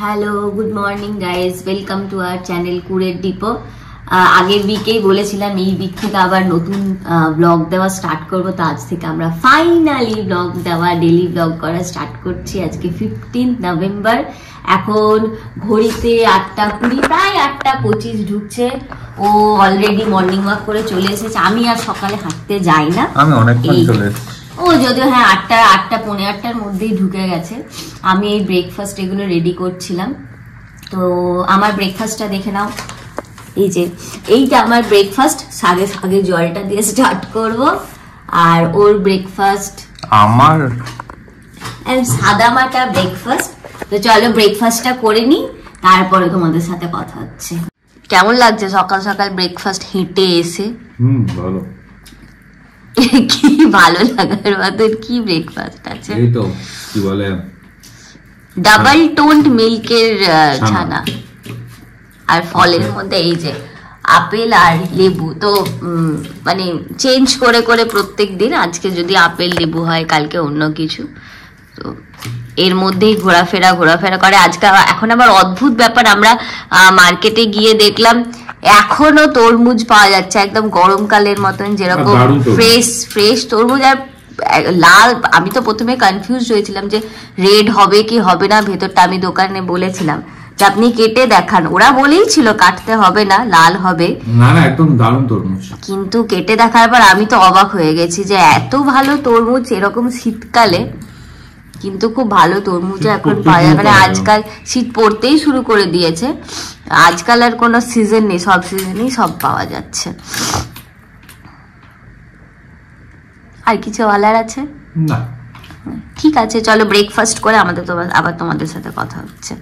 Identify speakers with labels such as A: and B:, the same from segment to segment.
A: Hello, good morning guys, welcome to our channel কুড়ের depot. আগের উইকেই বলেছিলাম এই উইক থেকে আবার নতুন ব্লগ দেওয়া স্টার্ট করবো, তো আজ থেকে আমরা ফাইনালি ব্লগ দেওয়া, ডেলি ব্লগ করা স্টার্ট করছি। আজকে 15 নভেম্বর, এখন ঘড়িতে 8:20, প্রায় 8:25 ঢুকছে। ও অলরেডি মর্নিং ওয়াক করে চলে এসেছে। আমি আর সকালে হাঁটতে যাই না,
B: আমি অনেকক্ষণ চলে এসেছি।
A: ও যদিও হ্যাঁ 8:00 পৌনে 8টার মধ্যেই ঢুকে গেছে। আমি এই ব্রেকফাস্ট এগুলো রেডি করছিলাম। তো আমার ব্রেকফাস্টটা দেখে নাও, এই যে এইটা আমার ব্রেকফাস্ট। আগে জলটা দিয়ে স্টার্ট করব। আর ওর ব্রেকফাস্ট
B: আমার
A: সাদা মাটা ব্রেকফাস্ট। তো চলো ব্রেকফাস্টটা করে নি, তারপরে তোমাদের সাথে কথা হচ্ছে। কেমন লাগছে সকাল সকাল ব্রেকফাস্ট হেঁটে এসে?
B: ভালো।
A: কি ভালো লাগার মতন কি ব্রেকফাস্ট আছে?
B: এই তো কি বলে,
A: ডাবল টোন্ড মিল্কের ছানা আর ফলের মধ্যে এই যে আপেল আর লেবু। তো মানে চেঞ্জ করে করে প্রত্যেক দিন, আজকে যদি আপেল লেবু হয়, কালকে অন্য কিছু। তো এর মধ্যেই ঘোরাফেরা করে আজকে। এখন আবার অদ্ভুত ব্যাপার, আমরা মার্কেটে গিয়ে দেখলাম এখনো তরমুজ পাওয়া যাচ্ছে, একদম গরমকালের মতন, যেরকম ফ্রেশ তরমুজ। আর লাল, আমি তো প্রথমে কনফিউজ হয়েছিলাম যে রেড হবে কি হবে না ভেতরটা। আমি দোকানে বলেছিলাম যে আপনি কেটে দেখান, ওরা বলেই ছিল কাটতে হবে না, লাল হবে
B: না, একদম দারুণ তরমুজ।
A: কিন্তু কেটে দেখার পর আমি তো অবাক হয়ে গেছি যে এত ভালো তরমুজ এরকম শীতকালে। কিন্তু খুব ভালো তরমুজ এখন পাওয়া যায়, মানে আজকাল শীত পড়তেই শুরু করে দিয়েছে। আজকাল আর কোনো সিজন নেই, সব সিজনেই সব পাওয়া যাচ্ছে। আর কিছু বলার আছে?
B: না,
A: ঠিক আছে, চলো ব্রেকফাস্ট করে আমাদের তো আবার তোমাদের সাথে কথা হচ্ছে।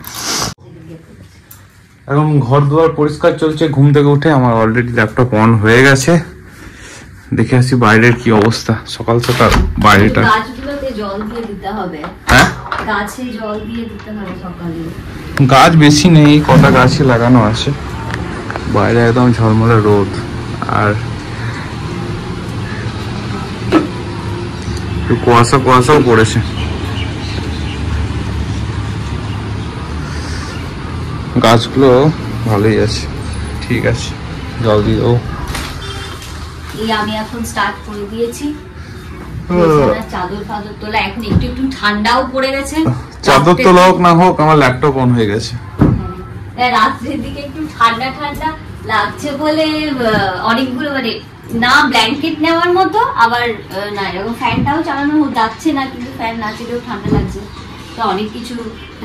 B: এখন ঘর দুয়ার পরিষ্কার চলছে। ঘুম থেকে উঠে আমার অলরেডি ল্যাপটপ অন হয়ে গেছে। দেখে আসি বাইরের কি অবস্থা। সকাল সকাল বাইরেটা
A: গাছগুলোতে জল দিয়ে দিতে হবে।
B: হ্যাঁ,
A: গাছে জল দিয়ে দিতে হবে সকালে।
B: গাছ বেশি নেই, কটা গাছই লাগানো আছে। বাইরে একদম ঝলমলে রোদ, আর একটু কুয়াশাও পড়েছে। গাছগুলো ভালোই আছে, ঠিক আছে, জল দিয়ে দেবো।
A: আমি এখন স্টার্ট করে দিয়েছি চাদর ফাদর তোলা। এখন একটু ঠান্ডাও পড়ে গেছে।
B: চাদর তোলা হোক না হোক, আমার ল্যাপটপ অন হয়ে গেছে।
A: রাত্রের দিকে একটু ঠান্ডা লাগছে বলে অনেকগুলো, মানে না ব্ল্যাঙ্কেট নেওয়ার মতো, আবার না এরকম ফ্যানটাও চালানো যাচ্ছে না, কিন্তু ফ্যান না চালিয়েও ঠান্ডা লাগছে। তো অনেক কিছু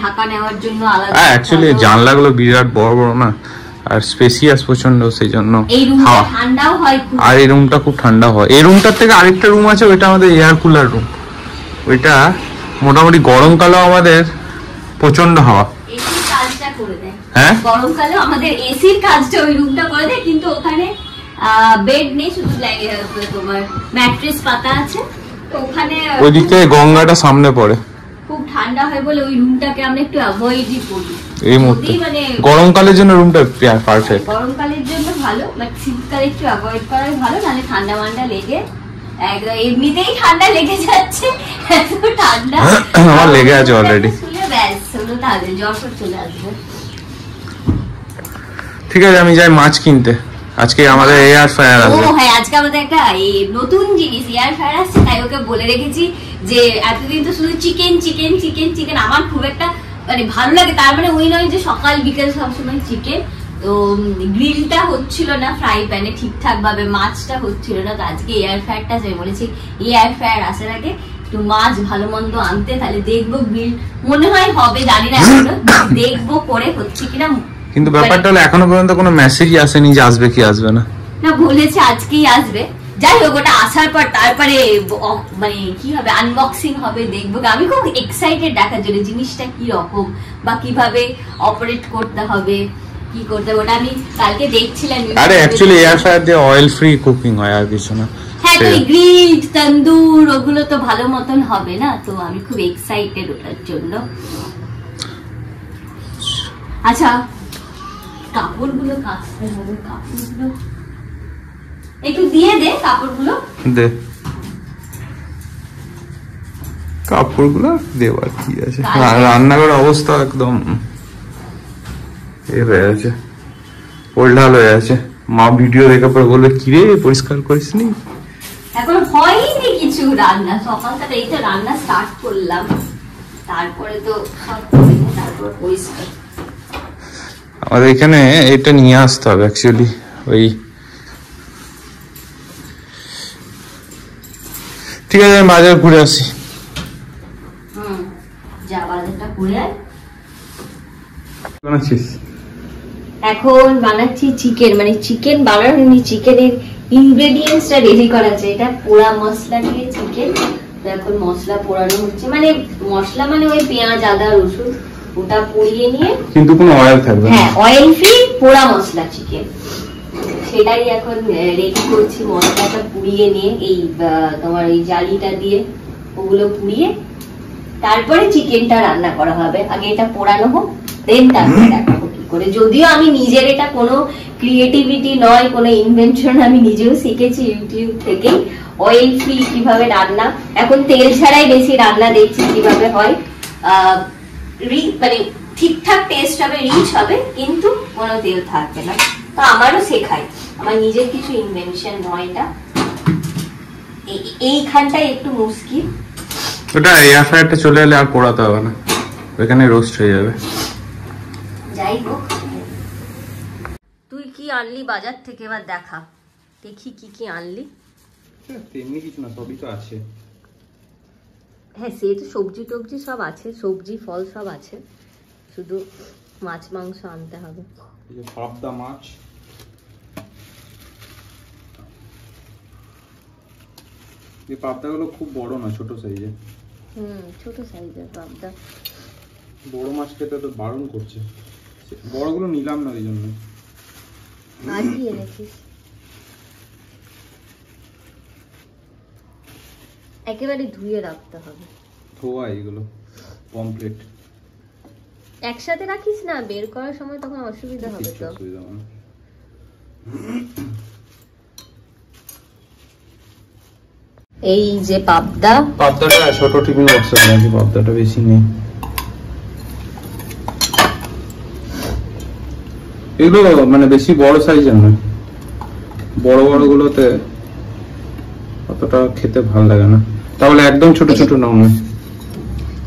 A: ঢাকা নেওয়ার জন্য আলাদা।
B: অ্যাকচুয়ালি জানলাগুলো বিরাট বড় বড় না, আর স্পেসিয়াস প্রচন্ড, সেই জন্য
A: এই রুমটা ঠান্ডাও হয়,
B: আর এই রুমটা খুব ঠান্ডা হয়। এই রুমটার থেকে আরেকটা রুম আছে, ওইটা আমাদের এয়ার কুলার রুম। ওইটা মোটামুটি গরমকালেও আমাদের প্রচন্ড হাওয়া,
A: এসির কাজটা করে দেয়।
B: হ্যাঁ,
A: গরমকালেও আমাদের এসির কাজটা ওই রুমটা করে দেয়, কিন্তু ওখানে বেড নেই, শুধু তোমার ম্যাট্রেস পাতা আছে। তো ওখানে
B: ওই দিক থেকে গঙ্গাটা সামনে পড়ে,
A: খুব ঠান্ডা হয় বলে ওই রুমটাকে আমরা একটু অ্যাভয়েডই করি
B: এই মুহূর্তে।
A: মানে
B: গরমকালের জন্য রুমটা পারফেক্ট।
A: গরমকালের জন্য ভালো, বাট শীতকালে একটু অ্যাভয়েড করাই ভালো, নাহলে ঠান্ডা মান্ডা লেগে একদম এমনিতেই ঠান্ডা লেগে যাচ্ছে। এত ঠান্ডা
B: আমার লেগে আছে অলরেডি।
A: ব্যাস হলো, তাহলে জ্বর চলে আসবে।
B: ঠিক আছে, আমি যাই মাছ কিনতে। আজকে আমাদের এয়ার ফ্রায়ার আসবে।
A: ও হ্যাঁ, আজকে আমাদের একটা নতুন জিনিস এয়ার ফ্রায়ার আসছে, তাই ওকে বলে রেখেছি যে এতদিন তো শুধু চিকেন আমার খুব একটা মানে ভালো লাগে। তার মানে ওই নয় যে সকাল বিকেল সবসময় চিকেন। তো গ্রিলটা হচ্ছিল না ফ্রাই প্যানে ঠিকঠাক ভাবে, মাছটা হচ্ছিল না। তো আজকে এয়ার ফ্রায়ারটা আমি বলেছি এয়ার ফ্রায়ার আসার আগে একটু মাছ ভালো মন্দ আনতে, তাহলে দেখবো গ্রিল মনে হয় হবে, জানি না এখনো, দেখবো করে হচ্ছে কিনা।
B: কিন্তু ব্যাপারটা হলো এখনো পর্যন্ত কোনো মেসেজই আসেনি যে আসবে কি আসবে না।
A: না, বলেছে আজকেই আসবে। যাই হোক, ওটা আসার পর তারপরে মানে কি হবে, আনবক্সিং হবে, দেখবো। আমি খুব এক্সাইটেড দেখার জন্য জিনিসটা কি রকম বা কিভাবে অপারেট করতে হবে, কি করতে হবে, ওটা আমি কালকে দেখছিলাম।
B: আরে অ্যাকচুয়ালি এয়ার ফ্রায়ার দিয়ে অয়েল ফ্রি কুকিং হয়, আর কিছু না।
A: হ্যাঁ, তো গ্রিল তন্দুর ওগুলো তো ভালো মতন হবে না। তো আমি খুব এক্সাইটেড ওটার জন্য। আচ্ছা, কাপড়গুলো কাচতে হবে, কাপড়গুলো একটু দিয়ে দে, কাপড়গুলো
B: দে। কাপড়গুলো দেওয়ার কি আছে? রান্নাঘরের অবস্থা একদম এ হয়ে আছে, ওল্ডাল হয়ে আছে। মা ভিডিও দেখার পর বলবে কিরে পরিষ্কার করিসনি?
A: এখন হয়নি কিছু রান্না, সকাল থেকে এই তো রান্না স্টার্ট করলাম, তারপরে তো সব করে তারপর পরিষ্কার।
B: আমাদের এখানে এটা নিয়ে আসতে হবে অ্যাকচুয়ালি, ওই ঠিক আছে আমি বাজার ঘুরে আসি।
A: যা বাজারটা ঘুরে আয়।
B: বানাচ্ছিস?
A: এখন বানাচ্ছি চিকেন, মানে চিকেন বানানো, চিকেনের ইনগ্রেডিয়েন্টসটা রেডি করা আছে। এটা পোড়া মশলা দিয়ে চিকেন, এখন মশলা পোড়ানো হচ্ছে, মানে মশলা মানে ওই পেঁয়াজ আদা রসুন ওটা পুড়িয়ে নিয়ে, কিন্তু
B: কোনো অয়েল থাকবে না,
A: হ্যাঁ অয়েল ফ্রি পোড়া মশলা চিকেন, সেটাই এখন রেডি করছি। মশলাটা পুড়িয়ে নিয়ে এই তোমার এই জালিটা দিয়ে ওগুলো পুড়িয়ে তারপরে চিকেনটা রান্না করা হবে। আগে এটা পোড়ানো হোক, দেন তারপরে দেখাবো কি করে। যদিও আমি নিজের এটা কোনো ক্রিয়েটিভিটি নয়, কোনো ইনভেনশন, আমি নিজেও শিখেছি ইউটিউব থেকে। অয়েল ফ্রি কিভাবে রান্না, এখন তেল ছাড়াই বেশি রান্না দেখছি কিভাবে হয়, মানে ঠিকঠাক টেস্ট হবে, রিচ হবে, কিন্তু কোনো তেল থাকবে না। তো আমারও শেখায়, আমার নিজের কিছু ইনভেনশন নয় এটা। এইখানটাই একটু মুশকিল।
B: ওটা এয়ার ফ্রায়ারটা চলে এলে আর পোড়াতে হবে না, ওখানে রোস্ট হয়ে যাবে।
A: যাই হোক, তুই কি আনলি বাজার থেকে, এবার দেখা দেখি কি কি আনলি।
B: তেমনি কিছু না, সবই তো আছে।
A: হ্যাঁ সে তো সবজি টবজি সব আছে, সবজি ফল সব আছে, শুধু মাছ মাংস আনতে হবে।
B: এই যে পাবদা মাছ, এই পাবদাগুলো খুব বড় না, ছোট সাইজের।
A: ছোট সাইজের পাবদা।
B: বড় মাছ খেতে তো বারণ করছে, বড়গুলো নিলাম না এই জন্য।
A: আর কি এনেছিস? একেবারে ধুয়ে রাখতে হবে,
B: ধোয়া এগুলো কমপ্লিট।
A: একসাথে রাখিস না, বের করার সময় তখন অসুবিধা হবে তো। এই যে পাবদাটা
B: ছোট টিফিন বক্সে রাখি, পাবদাটা বেশি নেই। এগুলো মানে বেশি বড় সাইজের নয়, বড় বড় গুলোতে অতটা খেতে ভালো লাগে না, তাহলে একদম ছোট ছোট নাও না,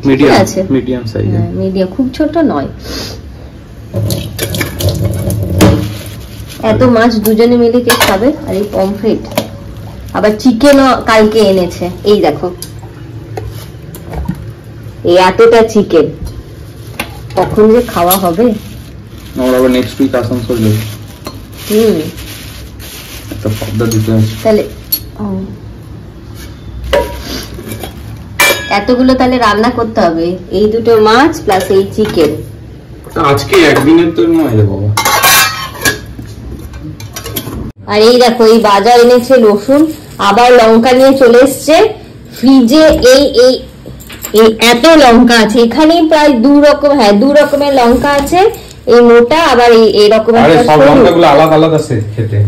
B: মিডিয়াম সাইজের।
A: মিডিয়াম, খুব ছোট নয়। এত মাছ দুজনে মিলে কে খাবে? আর এই পমফ্রেট, আবার চিকেনও কালকে এনেছে। এই দেখো, এই এতটা চিকেন কখন যে খাওয়া হবে।
B: আমরা আবার নেক্সট উইক আসানসোল যাই। একটা পাবদা দিতে আছে
A: তাহলে, এতগুলো তাহলে রান্না করতে হবে, এই দুটো মাছ প্লাস এই চিকেন।
B: আজকে একদিনের তো নয় রে বাবা।
A: আর এই দেখো, এই বাজার এনেছে রসুন, আবার লঙ্কা নিয়ে চলে এসছে ফ্রিজে। এই এই এত লঙ্কা আছে এখানেই, প্রায় দু রকমের লঙ্কা আছে। এই মোটা, আবার এই রকমের
B: আলাদা আলাদা খেতে,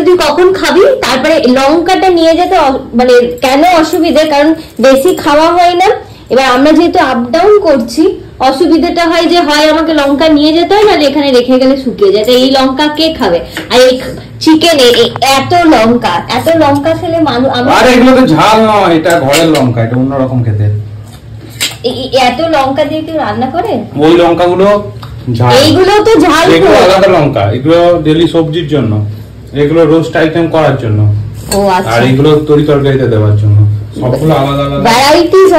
A: তুই কখন খাবি? তারপরে লঙ্কাটা নিয়ে যেতে মানে কেন অসুবিধে, কারণ বেশি খাওয়া হয় না। এবার আমরা যেহেতু আপ ডাউন করছি, অসুবিধাটা হয় যে হয় আমাকে লঙ্কা নিয়ে যেতে হয়, নাহলে এখানে রেখে গেলে শুকিয়ে যায়। এই লঙ্কা কে খাবে? আর এই চিকেনে এত লঙ্কা খেলে মানুষ,
B: এগুলো তো ঝাল নয়, এটা ঘরের লঙ্কা, এটা অন্যরকম খেতে।
A: এত লঙ্কা দিয়ে কেউ রান্না করে?
B: ওই লঙ্কাগুলো
A: এইগুলো তো ঝাল,
B: এগুলো আলাদা লঙ্কা, এগুলো ডেইলি সবজির জন্য, এগুলো রোস্ট আইটেম করার জন্য। ও আচ্ছা। আর এগুলো তরি তরকারিতে দেওয়ার জন্য, সবগুলো আলাদা আলাদা ভ্যারাইটিস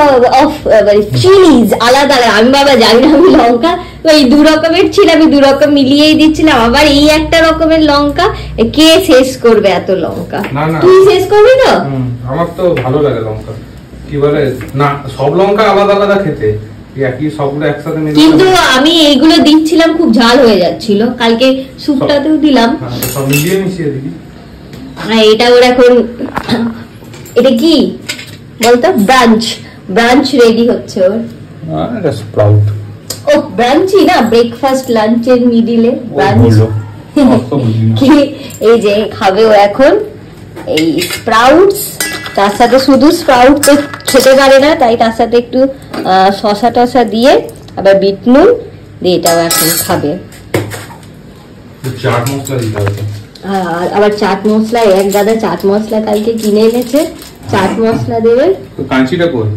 A: অফ চিলিজ আলাদা। আমি বাবা জানি না, আমি লঙ্কা ওই দু রকমের ছিল, আমি দু রকম মিলিয়েই দিচ্ছিলাম। আবার এই একটা রকমের লঙ্কা, কে শেষ করবে এত লঙ্কা? তুই শেষ করবি তো?
B: আমার তো ভালো লাগে লঙ্কা, কি বলে না, সব লঙ্কা আলাদা আলাদা খেতে, সবগুলো একসাথে মিলে।
A: কিন্তু আমি এইগুলো দিচ্ছিলাম, খুব ঝাল হয়ে যাচ্ছিল। কালকে স্যুপটাতেও দিলাম,
B: সব মিলিয়ে মিশিয়ে দিবি।
A: এটা ওর এখন, এটা কি বলতো, ব্রাঞ্চ রেডি হচ্ছে ওর।
B: এটা স্প্রাউট।
A: ও ব্রাঞ্চই না, ব্রেকফাস্ট লাঞ্চের মিডিলে ব্রাঞ্চ। কি এই যে খাবে ও এখন এই স্প্রাউটস, তার সাথে শুধু স্প্রাউট তো খেতে পারে না, তাই তার সাথে একটু শসা টসা দিয়ে, আবার বিট নুন দিয়ে এটাও এখন খাবে।
B: চাট মশলা দিতে হবে।
A: আর আবার চাট মশলা, এক গাদা চাট মশলা কালকে কিনে এনেছে, চাট মশলা দেবে।
B: তো কাঁচিটা কই?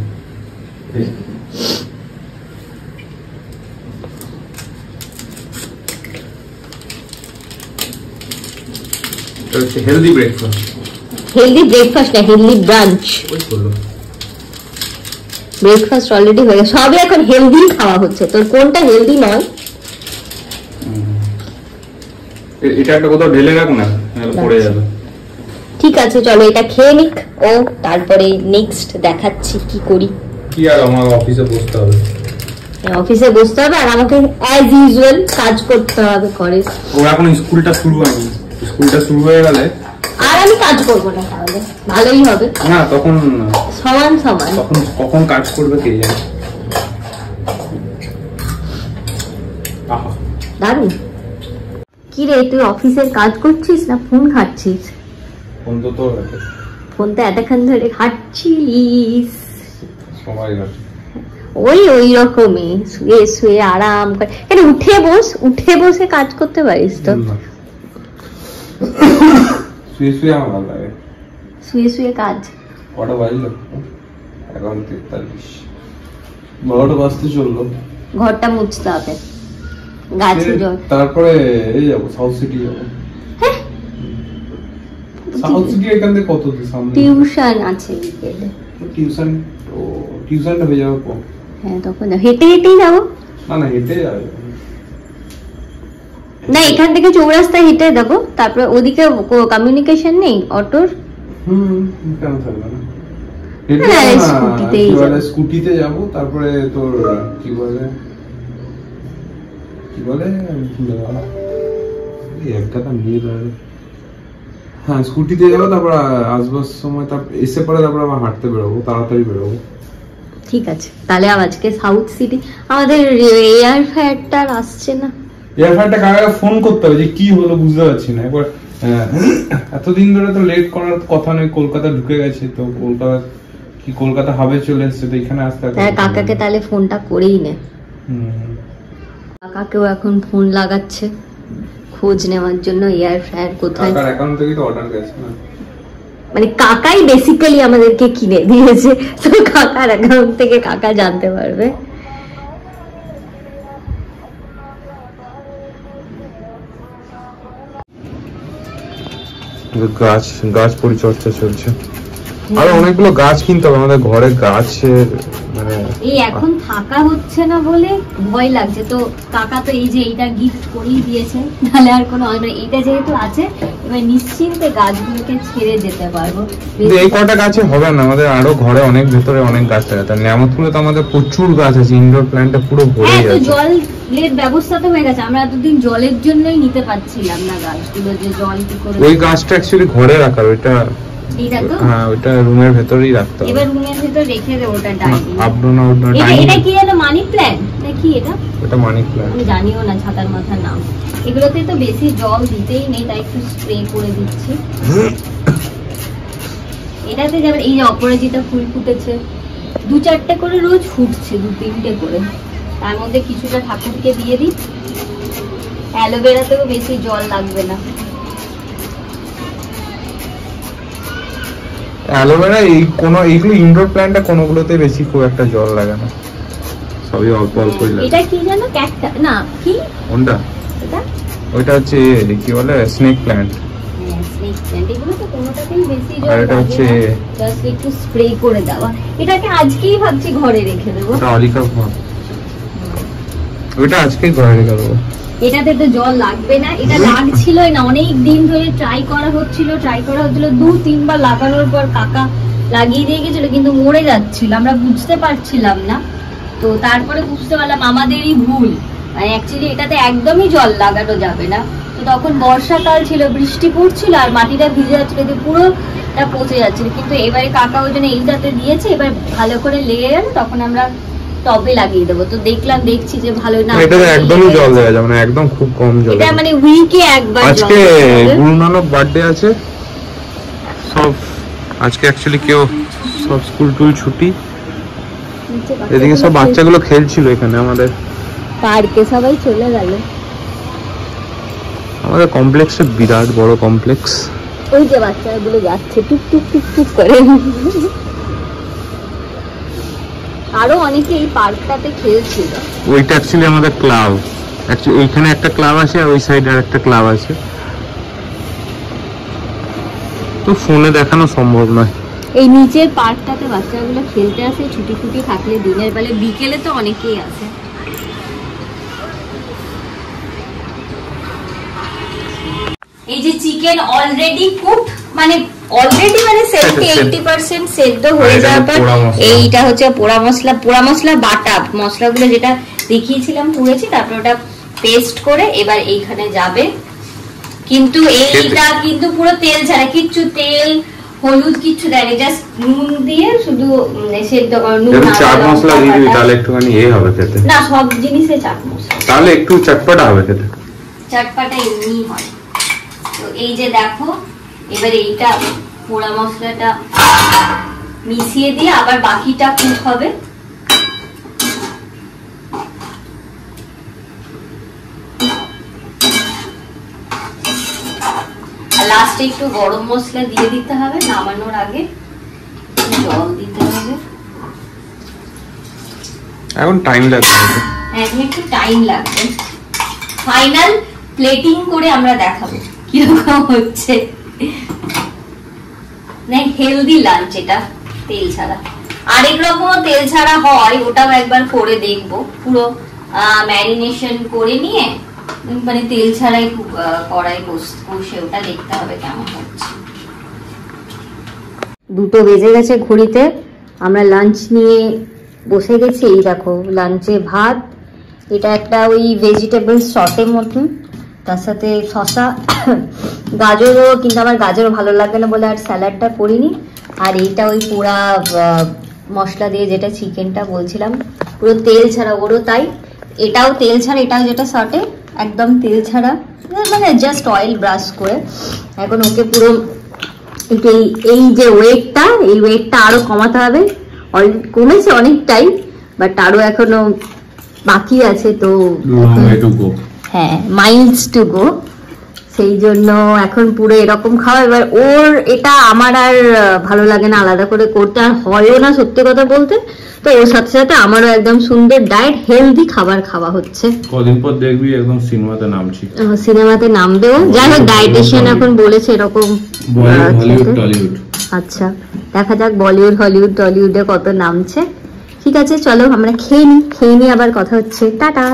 B: হেলদি ব্রেকফাস্ট,
A: হেলদি ব্রেকফাস্ট না, হেলদি ব্রাঞ্চ। ব্রেকফাস্ট অলরেডি হয়ে গেছে, সবই এখন হেলদি খাওয়া হচ্ছে। তোর কোনটা হেলদি নয়?
B: এটা একটা কোথাও ঢেলে রাখ না, পড়ে যাবে।
A: ঠিক আছে চলো এটা খেয়ে নিক ও, তারপরে নেক্সট দেখাচ্ছি কি করি।
B: কি আর আমার অফিসে বসতে হবে,
A: অফিসে বসতে হবে আর আমাকে অ্যাজ ইউজুয়াল কাজ করতে হবে করে।
B: ও এখন স্কুলটা শুরু হয়নি, স্কুলটা শুরু হয়ে গেলে
A: আর আমি কাজ করবো না, তাহলে ভালোই হবে
B: না, তখন
A: সমান সমান।
B: তখন কখন কাজ করবে কে জানে। আহা
A: দারুণ। কি রে তুই অফিসের কাজ করছিস না ফোন ঘাটছিস?
B: ফোন তো তোর আছে,
A: ফোন তো এতক্ষণ ধরে ঘাটছিলিস।
B: সবাই আছে
A: ওই রকমই শুয়ে শুয়ে আরাম করে। কেন উঠে বস, উঠে বসে কাজ করতে পারিস তো।
B: শুয়ে শুয়ে আমার ভালো লাগে,
A: শুয়ে শুয়ে কাজ।
B: কটা বাজলো? 11:43, 12টা বাজতে চললো।
A: ঘরটা মুছতে হবে, গাছে জল।
B: তারপরে এই যাবো সাউথ সিটি যাবো। সাউথ সিটি এখান থেকে কত দূর? সামনে
A: টিউশন আছে বিকেলে।
B: টিউশনটা হয়ে যাবে পর।
A: হ্যাঁ তখন হেঁটে হেঁটেই যাবো।
B: না হেঁটে যাবে
A: না, এখান থেকে চৌরাস্তায় হেঁটে যাবো, তারপরে ওদিকে কমিউনিকেশন নেই অটোর।
B: কেন থাকবে না, স্কুটিতে যাবো। তারপরে তোর কি বলে একটা নিয়ে যাবে। হ্যাঁ স্কুটিতে যাবো, তারপর আসবার সময় এসে পরে তারপর আবার হাঁটতে বেরোবো, তাড়াতাড়ি বেরোবো।
A: ঠিক আছে তাহলে আজকে সাউথ সিটি। আমাদের এয়ার ফেয়ারটা আসছে না,
B: এয়ার ফেয়ারটা কাকে ফোন করতে হবে, যে কি হলো বুঝতে পারছি না। একবার এতদিন ধরে তো লেট করার কথা নয়, কলকাতা ঢুকে গেছে তো, কলকাতা হাবে চলে এসছে তো এখানে আসতে হবে।
A: কাকাকে তাহলে ফোনটা করেই নে। কাকাকেও এখন ফোন লাগাচ্ছে খোঁজ নেওয়ার জন্য এয়ার ফ্রায়ার কোথায়।
B: কাকার অ্যাকাউন্ট থেকে তো অর্ডার গেছে না,
A: মানে কাকাই বেসিক্যালি আমাদেরকে কিনে দিয়েছে, তো কাকার অ্যাকাউন্ট থেকে কাকা জানতে পারবে।
B: গাছ পরিচর্যা চলছে, আর অনেকগুলো গাছ কিনতে হবে আমাদের ঘরে। গাছের মানে
A: এই এখন থাকা হচ্ছে না বলে ভয় লাগছে, তো কাকা তো এই যে এইটা গিফট করেই দিয়েছে, তাহলে আর কোনো মানে এইটা যেহেতু আছে এবার নিশ্চিন্তে গাছগুলোকে ছেড়ে যেতে পারবো।
B: এই কটা গাছে হবে না, আমাদের আরো ঘরে অনেক ভেতরে অনেক গাছ আছে। নিয়ামতপুরে তো আমাদের প্রচুর গাছ আছে, ইনডোর প্ল্যান্টটা পুরো ভরে গেছে।
A: জলের ব্যবস্থা তো হয়ে গেছে, আমরা এতদিন জলের জন্যই নিতে পারছিলাম না গাছগুলো, যে জল কি করে।
B: ওই গাছটা অ্যাকচুয়ালি ঘরে রাখার, ওইটা
A: এইটা তো
B: হ্যাঁ ওইটা রুমের ভেতরেই রাখতে হবে।
A: এবার রুমের ভেতর রেখে দেব ওটা ডাইনিং।
B: আপনা
A: এটা কি জানো, মানি প্ল্যান্ট নাকি এটা?
B: এটা মানি প্ল্যান্ট
A: আমি জানিও না ছাতার মাথার নাম। এগুলোতে তো বেশি জল দিতেই নেই, তাই একটু স্প্রে করে দিচ্ছি। এটাতে যেমন এই যে অপরাজিতা ফুল ফুটেছে, 2-4টে করে রোজ ফুটছে, 2-3টে করে। তার মধ্যে কিছুটা ঠাকুরকে দিয়ে দিই। অ্যালোভেরাতেও বেশি জল লাগবে না।
B: অ্যালোভেরা এইগুলো ইনডোর প্ল্যান্টটা কোনগুলোতে বেশি খুব একটা জল লাগে না, সবই অল্প অল্পই লাগে।
A: এটা কি জানো, ক্যাকটাস না কি
B: কোনটা? এটা ওইটা হচ্ছে কি বলে স্নেক প্ল্যান্ট।
A: স্নেক প্ল্যান্ট, এগুলো তো কোনোটাতেই বেশি জল
B: আর এটা হচ্ছে
A: জাস্ট একটু স্প্রে করে দেওয়া। এটাকে আজকেই ভাবছি ঘরে রেখে দেবো।
B: এটা অলিকা ফুল, ওইটা আজকেই ঘরে রেখে দেবো।
A: এটাতে তো জল লাগবে না, এটা লাগছিলই না, অনেক দিন ধরে ট্রাই করা হচ্ছিল 2-3 বার লাগানোর পর কাকা লাগিয়ে দিয়ে গেছিল, কিন্তু মরে যাচ্ছিল, আমরা বুঝতে পারছিলাম না। তো তারপরে বুঝতে পারলাম আমাদেরই ভুল, মানে অ্যাকচুয়ালি এটাতে একদমই জল লাগানো যাবে না। তো তখন বর্ষাকাল ছিল, বৃষ্টি পড়ছিল আর মাটিটা ভিজে যাচ্ছিল, পুরোটা পচে যাচ্ছিল। কিন্তু এবারে কাকা ওই জন্য এইটাতে দিয়েছে, এবার ভালো করে লেগে গেল, তখন আমরা টবে লাগিয়ে দেবো। তো দেখছি যে ভালো না,
B: এটা একদমই জল দেওয়া যাবে না, একদম খুব কম জল।
A: এটা মানে উইকে একবার।
B: আজকে গুরু নানক বার্থডে আছে, সব আজকে অ্যাকচুয়ালি কেউ সব স্কুল টুল ছুটি। এদিকে সব বাচ্চাগুলো খেলছিল এখানে আমাদের
A: পার্কে, সবাই চলে গেল।
B: আমাদের কমপ্লেক্সটা বিরাট বড় কমপ্লেক্স।
A: ওই যে বাচ্চাগুলো যাচ্ছে টুক টুক টুক টুক করে। আরো অনেকে এই পার্কটাতে খেলছিল।
B: ওইটা অ্যাকচুয়ালি আমাদের ক্লাব। অ্যাকচুয়ালি ওইখানে একটা ক্লাব আছে আর ওই সাইডে আর একটা ক্লাব আছে, তো ফোনে দেখানো সম্ভব নয়।
A: এই নিচের পার্কটাতে বাচ্চাগুলো খেলতে আসে ছুটি ছুটি থাকলে, দিনের বেলা, বিকেলে তো অনেকেই আসে। এই যে চিকেন অলরেডি কুকড, মানে অলরেডি মানে 70-80% সেদ্ধ হয়ে যাওয়ার পর এইটা হচ্ছে পোড়া মশলা বাটা মশলাগুলো যেটা দেখিয়েছিলাম পুড়েছি, তারপর ওটা পেস্ট করে এবার এইখানে যাবে। কিন্তু এইটা কিন্তু পুরো তেল ছাড়া, কিচ্ছু তেল হলুদ কিচ্ছু দেয়নি, জাস্ট নুন দিয়ে শুধু সেদ্ধ করা। নুন
B: চাট মশলা দিয়ে দিবি তাহলে একটুখানি হবে খেতে।
A: না, সব জিনিসে চাট মশলা
B: তাহলে একটু চটপটা হবে খেতে।
A: চটপটা এমনি হয়। তো এই যে দেখো, এবার এইটা পোড়া মশলাটা মিশিয়ে দিয়ে আবার বাকিটা কুক হবে। লাস্টে একটু গরম মশলা দিয়ে দিতে হবে, নামানোর আগে জল দিতে হবে।
B: এখন টাইম লাগবে,
A: এখন একটু টাইম লাগবে। ফাইনাল প্লেটিং করে আমরা দেখাবো কিরকম হচ্ছে। হেলদি লাঞ্চ এটা, তেল ছাড়া। আরেক রকম তেল ছাড়া হয়, ওটাও একবার করে দেখবো, পুরো ম্যারিনেশন করে নিয়ে মানে তেল ছাড়াই কড়াই কষে ওটা দেখতে হবে কেমন হচ্ছে। 2টো বেজে গেছে ঘড়িতে, আমরা লাঞ্চ নিয়ে বসে গেছি। এই দেখো লাঞ্চে ভাত, এটা একটা ওই ভেজিটেবল সসের মতন, তার সাথে শসা, গাজরও, কিন্তু আমার গাজরও ভালো লাগবে না বলে আর স্যালাডটা করিনি। আর এইটা ওই পোড়া মশলা দিয়ে যেটা চিকেনটা বলছিলাম, পুরো তেল ছাড়া, ওরও তাই, এটাও তেল ছাড়া, এটাও যেটা শর্টে একদম তেল ছাড়া, মানে জাস্ট অয়েল ব্রাশ করে। এখন ওকে পুরো একটু এই যে ওয়েটটা, এই ওয়েটটা আরো কমাতে হবে। কমেছে অনেকটাই, বাট আরো এখনো বাকি আছে, তো হ্যাঁ মাইলস টু গো। সেই জন্য এখন পুরো এরকম খাওয়া। এবার ওর এটা আমার আর ভালো লাগে না আলাদা করে করতে, আর হয়ও না সত্যি কথা বলতে। তো ওর সাথে সাথে আমারও একদম সুন্দর ডায়েট হেলদি খাবার খাওয়া হচ্ছে।
B: কদিন পর দেখবি একদম সিনেমাতে নামছি।
A: সিনেমাতে নামবেও, যাই হোক ডায়েটিশিয়ান এখন বলেছে এরকম। আচ্ছা দেখা যাক বলিউড হলিউড টলিউডে কত নামছে। ঠিক আছে চলো আমরা খেয়ে নিই আবার কথা হচ্ছে। টাটা।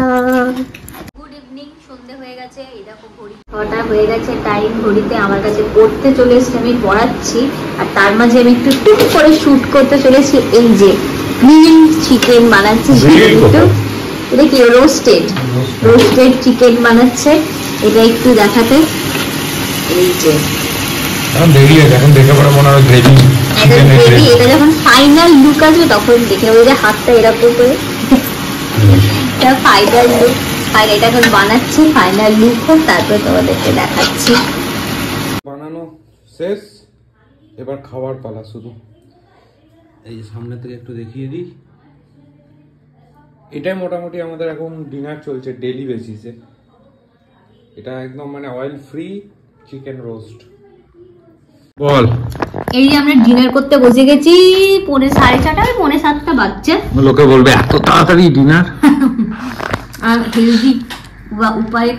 A: গুড ইভিনিং, সন্ধ্যে হয়ে গেছে। এই দেখো ঘড়ি 6টা হয়ে গেছে টাইম ঘড়িতে। আমার কাছে পড়তে চলে এসেছে, আমি পড়াচ্ছি, আর তার মাঝে আমি একটু টুক করে শুট করতে চলেছি। এই যে গ্রিল চিকেন বানাচ্ছে, এটা কি রোস্টেড চিকেন বানাচ্ছে, এটা একটু দেখাতে। এই যে এটা যখন ফাইনাল লুক আসবে তখন দেখে নেবো। যে হাতটা এরকম করে ফাইনাল লুক, আর এটা এখন বানাচ্ছি, ফাইনাল লুক হোক তারপর তোমাদেরকে দেখাচ্ছি।
B: বানানো শেষ, এবার খাবার পালা শুধু। এই যে সামনে থেকে একটু দেখিয়ে দিই, এটাই মোটামুটি আমাদের এখন ডিনার চলছে ডেলি বেসিসে। এটা একদম মানে অয়েল ফ্রি চিকেন রোস্ট। বল,
A: এই যে আমরা ডিনার করতে বসে গেছি, 6:30 7:30 বাজছে।
B: লোকে বলবে এত তাড়াতাড়ি ডিনার।
A: আর হেলদি উপায়ে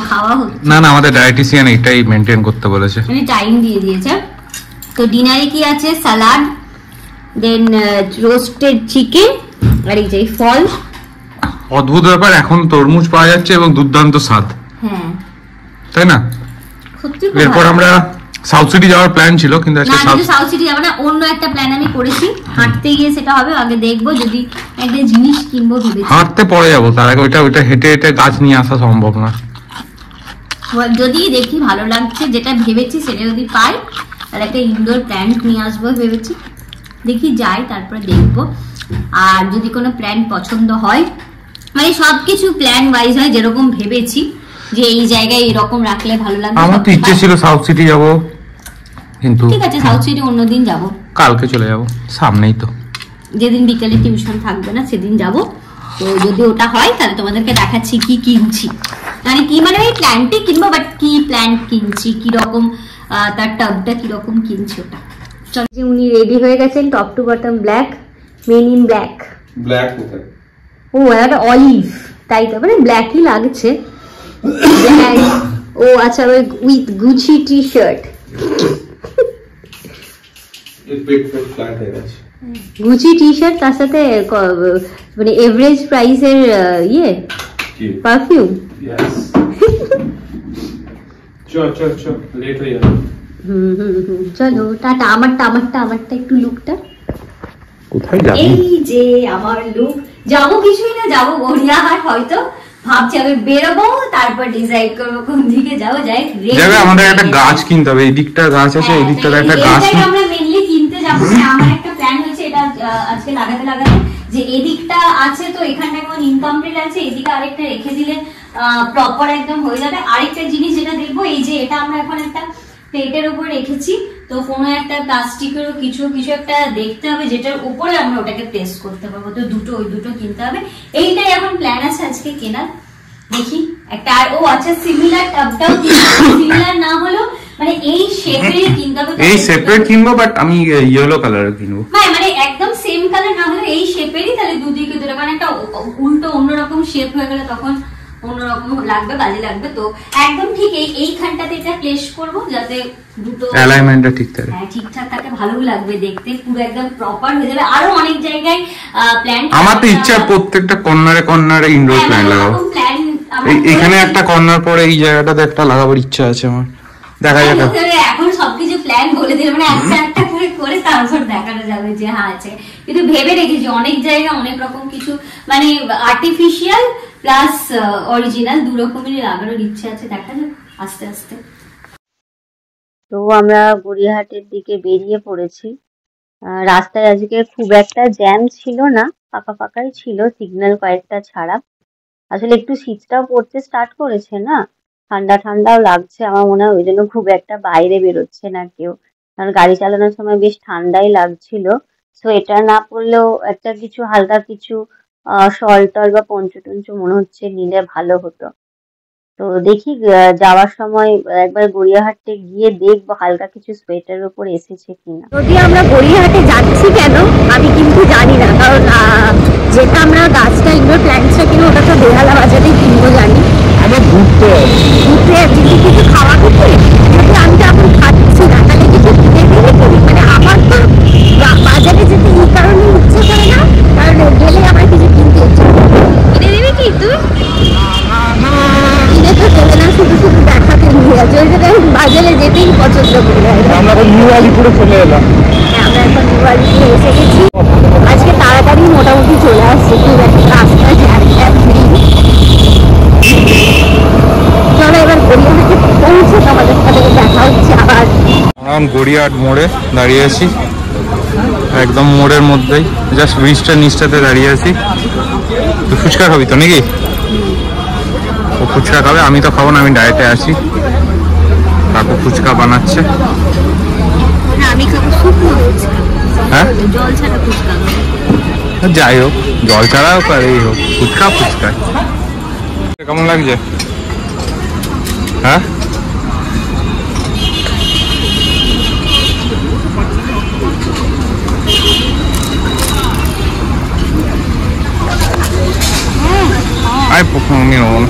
A: খাওয়া হচ্ছে।
B: না আমাদের ডায়েটিশিয়ান এটাই মেনটেন করতে বলেছে,
A: মানে টাইম দিয়ে দিয়েছে। তো ডিনারে কি আছে, সালাড, দেন রোস্টেড চিকেন, আর এই যে ফল।
B: অদ্ভুত ব্যাপার, এখন তরমুজ পাওয়া যাচ্ছে এবং দুর্দান্ত স্বাদ।
A: হ্যাঁ
B: তাই না?
A: সত্যি।
B: এরপর আমরা সাউথ সিটি যাওয়ার প্ল্যান ছিল, কিন্তু আজকে
A: সাউথ সিটি যাবো না, অন্য একটা প্ল্যান আমি করেছি। হাঁটতে গিয়ে সেটা হবে, আগে দেখবো যদি একটা জিনিস কিনবো ভেবেছি।
B: হাঁটতে পরে যাবো, তার আগে ওইটা হেঁটে হেঁটে গাছ নিয়ে আসা সম্ভব না।
A: যদি দেখি ভালো লাগছে, যেটা ভেবেছি সেটা যদি পাই, তাহলে একটা ইনডোর প্ল্যান্ট নিয়ে আসবো ভেবেছি। দেখি যাই, তারপরে দেখবো। আর যদি কোনো প্ল্যান পছন্দ হয়, মানে সবকিছু প্ল্যান ওয়াইজ হয়, যেরকম ভেবেছি যে এই জায়গায় এরকম রাখলে ভালো লাগবে।
B: আমার তো ইচ্ছে ছিল সাউথ সিটি যাবো, কিন্তু
A: ঠিক আছে সাউথ সিটি অন্যদিন যাবো,
B: কালকে চলে যাবো, সামনেই তো।
A: যেদিন বিকেলে টিউশন থাকবে না সেদিন যাবো। তো যদি ওটা হয় তাহলে তোমাদেরকে দেখাচ্ছি কি কিনছি।
C: মানে কি মানে ওই প্ল্যান্টই কিনবো, বাট কি প্ল্যান্ট কিনছি, কিরকম তার টাবটা কিরকম কিনছি ওটা। চলো, যে উনি রেডি হয়ে গেছেন, top to bottom black, men in black.
B: Black কোথায়?
C: ও একটা অলিভ, তাই তো, মানে ব্ল্যাকই লাগছে। ও আচ্ছা, ওই with Gucci T shirt, Gucci T shirt, তার সাথে মানে এভারেজ প্রাইসের ইয়ে পারফিউম। চলো টাটা। আমারটা একটু লুকটা
B: কোথায় যাবি?
C: এই যে আমার লুক, যাবো কিছুই না, যাবো গড়িয়াহাট। হয়তো ভাবছি আমি বেরোবো, তারপর ডিসাইড করবো কোন দিকে যাবো। যাই
B: আমাদের একটা গাছ কিনতে হবে, এই দিকটা গাছ আছে, এই দিকটা একটা গাছ
C: আমরা মেইনলি কিনতে যাবো। আমার একটা প্ল্যান হয়েছে এটা আজকে লাগাতে যে এদিকটা আছে তো এখানটা এখন ইনকমপ্লিট আছে, এদিকে আরেকটা রেখে দিলে প্রপার একদম হয়ে যাবে। আরেকটা জিনিস যেটা দেখবো, এই যে এটা আমরা এখন একটা প্লেটের উপর রেখেছি, তো কোনো একটা প্লাস্টিকেরও কিছু একটা দেখতে হবে যেটার উপরে আমরা ওটাকে প্লেস করতে পারবো। তো ওই দুটো কিনতে হবে, এইটাই এখন প্ল্যান আছে আজকে কেনার। দেখি একটা, আর ও আচ্ছা সিমিলার টাবটাও সিমিলার না হলো মানে এই শেপেরই কিনতে হবে।
B: এই শেপের কিনবো, বাট আমি ইয়েলো কালারের কিনবো।
C: হ্যাঁ মানে একদম সেম কালার না হলে এই শেপেরই, তাহলে দুদিকে দুটো, কারণ একটা উল্টো অন্যরকম শেপ হয়ে গেলে তখন অন্যরকম লাগবে, বাজে লাগবে। তো একদম ঠিক এইখানটাতে এটা প্লেস করবো যাতে দুটো
B: অ্যালাইনমেন্টটা ঠিক থাকে।
C: হ্যাঁ ঠিকঠাক থাকে, ভালো লাগবে দেখতে, পুরো একদম প্রপার হয়ে যাবে। আরো অনেক জায়গায় প্ল্যান,
B: আমার তো ইচ্ছা প্রত্যেকটা কর্নারে ইনডোর প্ল্যান্ট লাগাবো। এখানে একটা কর্নার পরে এই জায়গাটাতে একটা লাগাবার ইচ্ছা আছে আমার, দেখা যাক।
C: এখন সবকিছু প্ল্যান বলে দিলে মানে একটা করে তারপর দেখানো যাবে যে হ্যাঁ আছে। কিন্তু ভেবে রেখেছি অনেক জায়গায় অনেক রকম কিছু, মানে আর্টিফিশিয়াল প্লাস অরিজিনাল দু রকমেরই লাগানোর ইচ্ছা আছে, দেখা যাক আস্তে আস্তে। তো আমরা গড়িয়াহাটের দিকে বেরিয়ে পড়েছি। রাস্তায় আজকে খুব একটা জ্যাম ছিল না, ফাঁকাই ছিল, সিগন্যাল কয়েকটা ছাড়া। আসলে একটু শীতটাও পড়তে স্টার্ট করেছে না, ঠান্ডাও লাগছে আমার মনে হয়, ওই জন্য খুব একটা বাইরে বেরোচ্ছে না কেউ। কারণ গাড়ি চালানোর সময় বেশ ঠান্ডাই লাগছিল। সোয়েটার না পরলেও একটা কিছু হালকা কিছু শল টল বা পঞ্চটঞ্চ মনে হচ্ছে নিলে ভালো হতো। তো দেখি যাওয়ার সময় একবার গড়িয়াহাটে গিয়ে দেখবো হালকা কিছু সোয়েটারের উপর এসেছে কিনা। যদি আমরা গড়িয়াহাটে যাচ্ছি কেন আমি কিন্তু জানি না, কারণ যেটা আমরা গাছটা ইনডোর প্ল্যান্টসটা কিনে ওটা তো বেহালা বাজারেই কিনবো জানি।
B: আমার ঘুরতে
C: কিছু খাওয়া খেতে, যদি আমি তো এখন খাচ্ছি না, তাহলে কিছু কিনে দিলে কি, মানে আমার তো বাজারে যেতে এই কারণে ইচ্ছে করে না, কারণ গেলে আমার কিছু কিনতে ইচ্ছে কিনে দিবি কি তুই? কিনে তো দেবে না, শুধু দেখাতে নিয়ে আছে, ওই জন্য বাজারে যেতেই পছন্দ করি।
B: আমরা নিউ আলিপুরে চলে এলাম।
C: হ্যাঁ আমরা এখন নিউ আলিপুরে এসে গেছি। আজকে তাড়াতাড়ি মোটামুটি চলে আসছে, খুব একটা রাস্তা জ্যাম নেই। চলো এবার গড়িয়াহাটে পৌঁছে তোমাদের সাথে দেখা হচ্ছে আবার।
B: গড়িয়াহাট মোড়ে দাঁড়িয়ে আছি, একদম মোড়ের মধ্যেই, জাস্ট ব্রিজটার নিচটাতে দাঁড়িয়ে আছি। তো ফুচকা খাবি তো নাকি? ও ফুচকা খাবে, আমি তো খাবো না, আমি ডায়েটে আছি। কাকু ফুচকা বানাচ্ছে।
C: আমি খাবো শুকনো ফুচকা।
B: হ্যাঁ
C: জল ছাড়া ফুচকা,
B: যাই হোক, জল ছাড়াও আর এই হোক, ফুচকা কেমন লাগছে? হ্যাঁ আয় প্রথম আমি নেব না।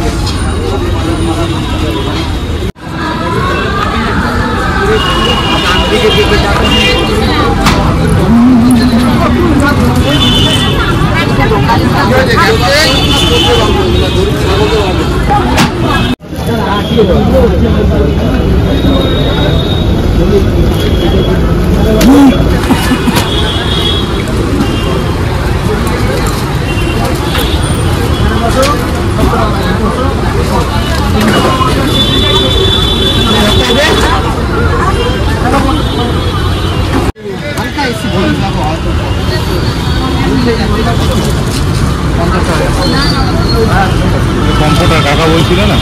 B: কম্পিউটার কাকা বলছিল না,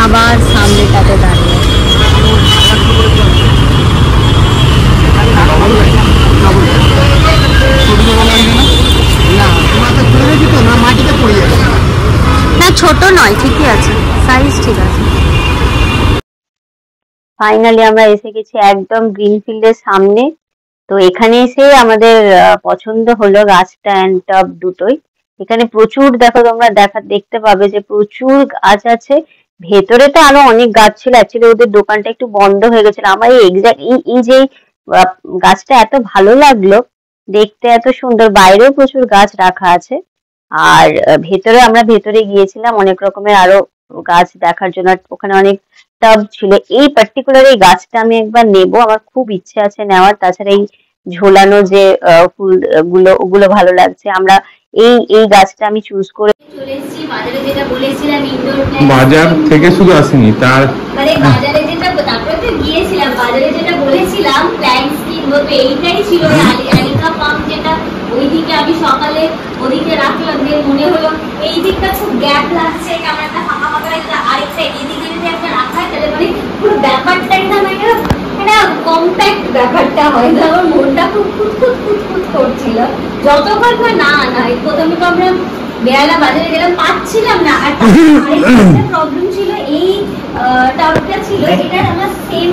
A: আবার সামনেটাতে দাঁড়িয়ে না, ছোট নয়, ঠিকই আছে, সাইজ ঠিক আছে। ফাইনালি আমরা এসে গেছি একদম গ্রিনফিল্ডের সামনে। তো এখানে এসে আমাদের পছন্দ হলো গাছটা অ্যান্ড টব দুটোই। এখানে প্রচুর দেখো তোমরা দেখতে পাবে যে প্রচুর গাছ আছে। ভেতরে তো আরো অনেক গাছ ছিল, অ্যাকচুয়ালি ওদের দোকানটা একটু বন্ধ হয়ে গেছিল। আমার এই যে গাছটা এত ভালো লাগলো দেখতে, এত সুন্দর, বাইরেও প্রচুর গাছ রাখা আছে। আর আমরা ভেতরে গিয়েছিলাম অনেক রকমের আরো গাছ দেখার জন্য, ওখানে অনেক টব ছিল। এই পার্টিকুলার এই গাছটা আমি একবার নেব, আমার খুব ইচ্ছে আছে নেওয়ার। তাছাড়া এই ঝোলানো যে ফুল গুলো, ওগুলো ভালো লাগছে। আমরা এই গাছটা আমি চুজ করে
C: চলে এসেছি বাজারে, যেটা বলেছিলাম ইনডোর
B: বাজার থেকে শুধু আসেনি, তার
C: মানে বাজারে যেটা, তারপরে তো গিয়েছিলাম বাজারে, যেটা বলেছিলাম প্ল্যান্টস কিনবো, তো এইটাই ছিল অ্যালিকা পাম্প, যেটা ওইদিকে আমি সকালে ওদিকে রাখলাম, দিয়ে মনে হলো এই দিকটা খুব গ্যাপ লাগছে, কেমন একটা ফাঁকা ফাঁকা লাগছে, আরেকটা এদিকে যদি একটা রাখা হয় তাহলে মানে পুরো ব্যাপারটাই না একটা কম্প্যাক্ট ব্যাপারটা হয়। আমার মনটা খুব খুঁত করছিল যতক্ষণ না নাই। প্রথমে তো আমরা বেহালা বাজারে গেলাম, পাচ্ছিলাম না। আর আরেকটা প্রবলেম ছিল, এই টাওয়ারটা ছিল এটার আমার সেম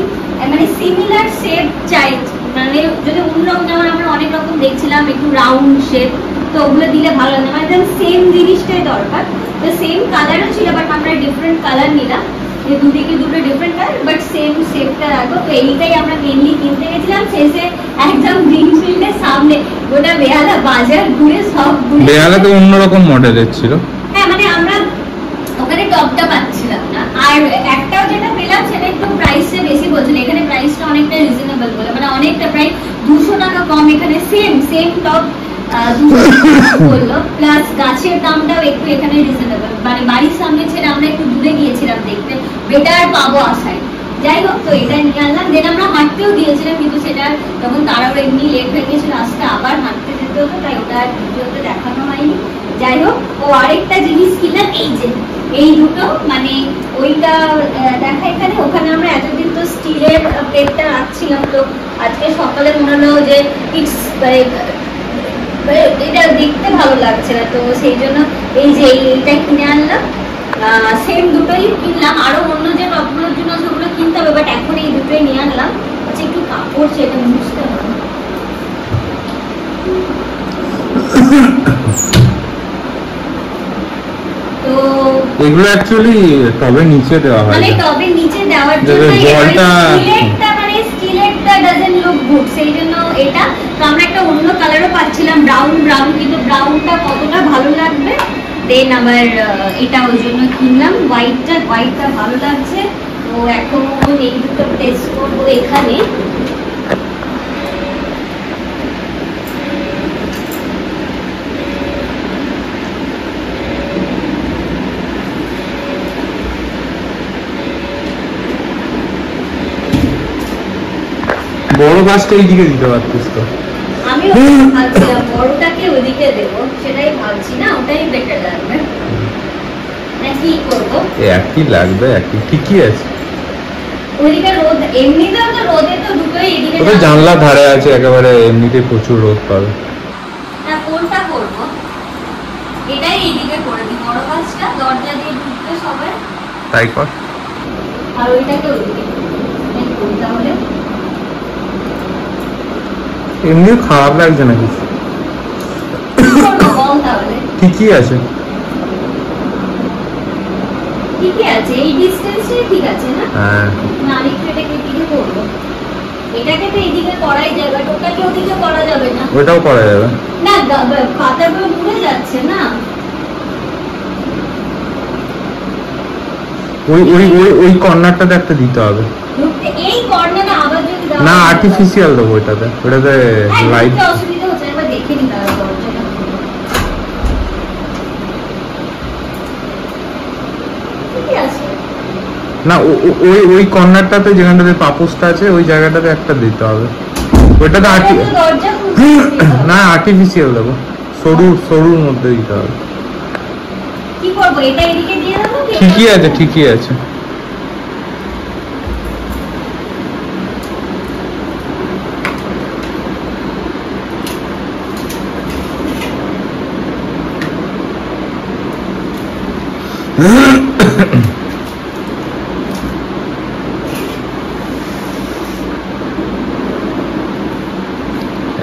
C: মানে সিমিলার শেপ চাই, মানে যদি অন্যরকম, যেমন আমরা অনেক রকম দেখছিলাম একটু রাউন্ড শেপ, তো ওগুলো দিলে ভালো লাগে। মানে সেম জিনিসটাই দরকার। তো সেম কালারও ছিল, বাট আমরা ডিফারেন্ট কালার নিলাম, দুদিকে দুটো ডিফারেন্ট কালার, বাট সেম শেপটা রাখো। তো এইটাই আমরা মেনলি কিনতে গেছিলাম। শেষে একদম গ্রিনফিল্ডের সামনে গোটা বেহালা বাজার ঘুরে সব
B: বেহালা তো অন্যরকম মডেলের ছিল।
C: হ্যাঁ, মানে আমরা ওখানে টপটা পাচ্ছিলাম না। আর একটাও যেটা পেলাম সেটা একটু প্রাইসে বেশি বলছিল, এখানে প্রাইসটা অনেকটা রিজনেবল বলে, মানে অনেকটা প্রায় 200 টাকা কম। এখানে সেম টপ 200 টাকা বললো, প্লাস গাছের দামটাও একটু এখানে রিজনেবল। মানে বাড়ির সামনে ছেড়ে আমরা একটু দূরে গিয়েছিলাম দেখতে, বেটার পাবো আশায়। যাই হোক, তো এটা নিয়ে আনলাম। দেন আমরা হাঁটতেও দিয়েছিলাম, কিন্তু সেটা তখন তারাও এমনি লেট হয়ে গিয়েছিল আসতে, আবার হাঁটতে যেতে হতো, তাই ওটা ভিডিওতে দেখানো হয়নি। যাই হোক, ও আরেকটা জিনিস কিনলাম, এই যে এই দুটো, মানে ওইটা দেখা এখানে, ওখানে আমরা এতদিন তো স্টিলের প্লেটটা রাখছিলাম, তো আজকে সকালে মনে হলো যে এটা দেখতে ভালো লাগছে না, তো সেই জন্য এই যে এইটা কিনে আনলাম। সেম দুটোই কিনলাম, আরো অন্য যে টপগুলোর জন্য সেগুলো কিনতে হবে, বাট এখন এই দুটোই নিয়ে আনলাম। আচ্ছা, একটু কাপড় সেটা মুছতে হবে। তো
B: এগুলো অ্যাকচুয়ালি টবের নিচে দেওয়া হয়,
C: মানে টবের নিচে দেওয়ার জন্য
B: জলটা,
C: মানে স্টিলেরটা ডাজন্ট লুক গুড, সেই জন্য এটা। তো আমরা একটা অন্য কালারও পাচ্ছিলাম, ব্রাউন, কিন্তু ব্রাউনটা কতটা ভালো লাগবে। দেন আবার এটা ওই জন্য কিনলাম হোয়াইটটা ভালো লাগছে। তো এখন এই দুটো টেস্ট করবো এখানে।
B: বড় গাছটা এইদিকে দিতে পারতিস তো।
C: আমি ভাবছিলাম বড়টাকে ওইদিকে দেবো, সেটাই ভাবছি, না ওটাই বেটার লাগবে। কি করবো,
B: একই লাগবে, একই ঠিকই আছে।
C: ওইদিকে রোদ, এমনিতেও তো রোদে তো দুটোই এদিকে,
B: তবে জানলা ধারে আছে, একেবারে এমনিতে প্রচুর রোদ পাবে।
C: না, কোনটা করবো, এটাই এইদিকে করে দিই, বড় গাছটা দরজা দিয়ে ঢুকতে সবাই,
B: তাই কর।
C: আর ওইটাকে ওইদিকে তাহলে
B: এমনিও খারাপ লাগছে না কিছু,
C: বল তাহলে
B: ঠিকই আছে।
C: ঠিকই আছে, এই ডিসটেন্সে ঠিক আছে না?
B: হ্যাঁ,
C: না আরেকটু এটাকে এদিকে করবো, এটাকে তো এইদিকে করাই যাবে, ওটাকে ওদিকে করা যাবে না।
B: ওটাও করা যাবে
C: না, পাতাগুলো মুড়ে যাচ্ছে না।
B: ওই কর্নারটাতে একটা দিতে হবে।
C: এই কর্নারে আবার যদি
B: না, আর্টিফিশিয়াল দেবো ওটাতে লাইট।
C: অসুবিধা হচ্ছে, একবার দেখে নি তারা দরজাটা। ঠিক আছে
B: না, ওই কর্নারটাতে যেখানটাতে পাপোসটা আছে, ওই জায়গাটাতে একটা দিতে হবে। ওটা তো
C: দরজা খুলতে
B: না আর্টিফিশিয়াল দেবো, সরুর মধ্যে দিতে হবে।
C: কি করবো, এটা এদিকে দিয়ে দেবো?
B: ঠিকই আছে, ঠিকই আছে।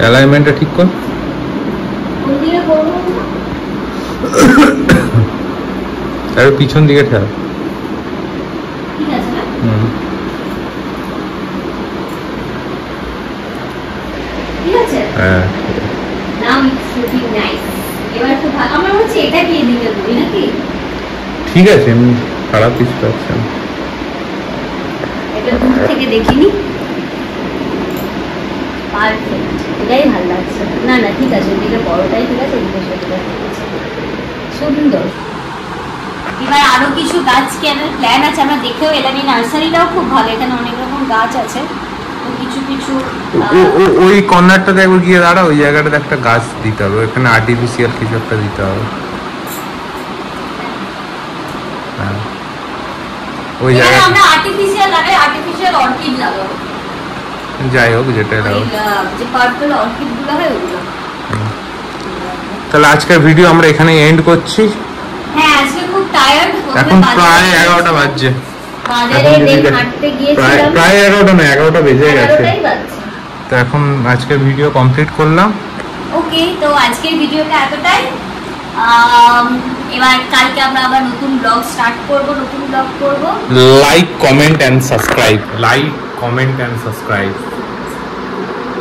B: অ্যালাইনমেন্টটা ঠিক কর।
C: কোন দিকে করবো?
B: আর পিছন দিকে ঠেল।
C: ঠিক আছে না? ঠিক আছে।
B: হ্যাঁ
C: নাও ইটস লুকিং নাইস। এবার তো আমার হচ্ছে এটা কি এদিকে দেবো নাকি?
B: ঠিক আছে, এমনি খারাপ কিছু লাগছে না।
C: এটা দূর থেকে দেখিনি। পারফেক্ট, এটাই ভালো লাগছে। না না ঠিক আছে, এদিকে বড়টাই ঠিক আছে, এদিকে ছোটটা ঠিক আছে, সুন্দর। এবার আরো কিছু গাছ কেনার প্ল্যান আছে, আমরা দেখেও এলাম। এই নার্সারিটাও খুব ভালো, এখানে অনেক রকম গাছ আছে। তো কিছু কিছু
B: ওই কর্নারটাতে একবার গিয়ে দাঁড়া, ওই জায়গাটাতে একটা গাছ দিতে হবে, এখানে আর্টিফিশিয়াল কিছু একটা দিতে হবে। হ্যাঁ ওই জায়গা
C: আমরা আর্টিফিশিয়াল লাগাই, আর্টিফিশিয়াল অর্কিড লাগাবো।
B: যাই হোক যেটা লাগাবো,
C: যে পার্পল অর্কিড গুলো হয় ওগুলো।
B: তাহলে আজকের ভিডিও আমরা এখানে এন্ড করছি।
C: হ্যাঁ আজকে খুব টায়ার্ড।
B: এখন প্রায় 11টা বাজছে।
C: বাজারে হাঁটতে গিয়েছিলাম,
B: প্রায় 11টা না, 11টা বেজে গেছে।
C: 11টাই বাজছে।
B: তো এখন আজকের ভিডিও কমপ্লিট করলাম।
C: ওকে, তো আজকের ভিডিওটা এতটাই। এবার কালকে আমরা আবার নতুন ব্লগ স্টার্ট করব, নতুন ব্লগ করব।
B: Like comment and subscribe, like comment and subscribe,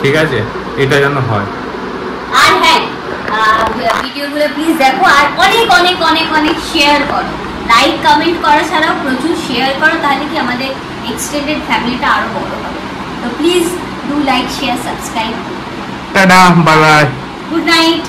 B: ঠিক আছে, এটা যেন হয়।
C: আর হ্যাঁ, ভিডিওগুলো প্লিজ দেখো, আর অনেক অনেক অনেক অনেক শেয়ার করো। লাইক কমেন্ট করা ছাড়াও প্রচুর শেয়ার করো, তাহলে কি আমাদের এক্সটেন্ডেড ফ্যামিলিটা আরো বড় হবে। তো please do like, share, subscribe.
B: Tata, bye bye,
C: good night.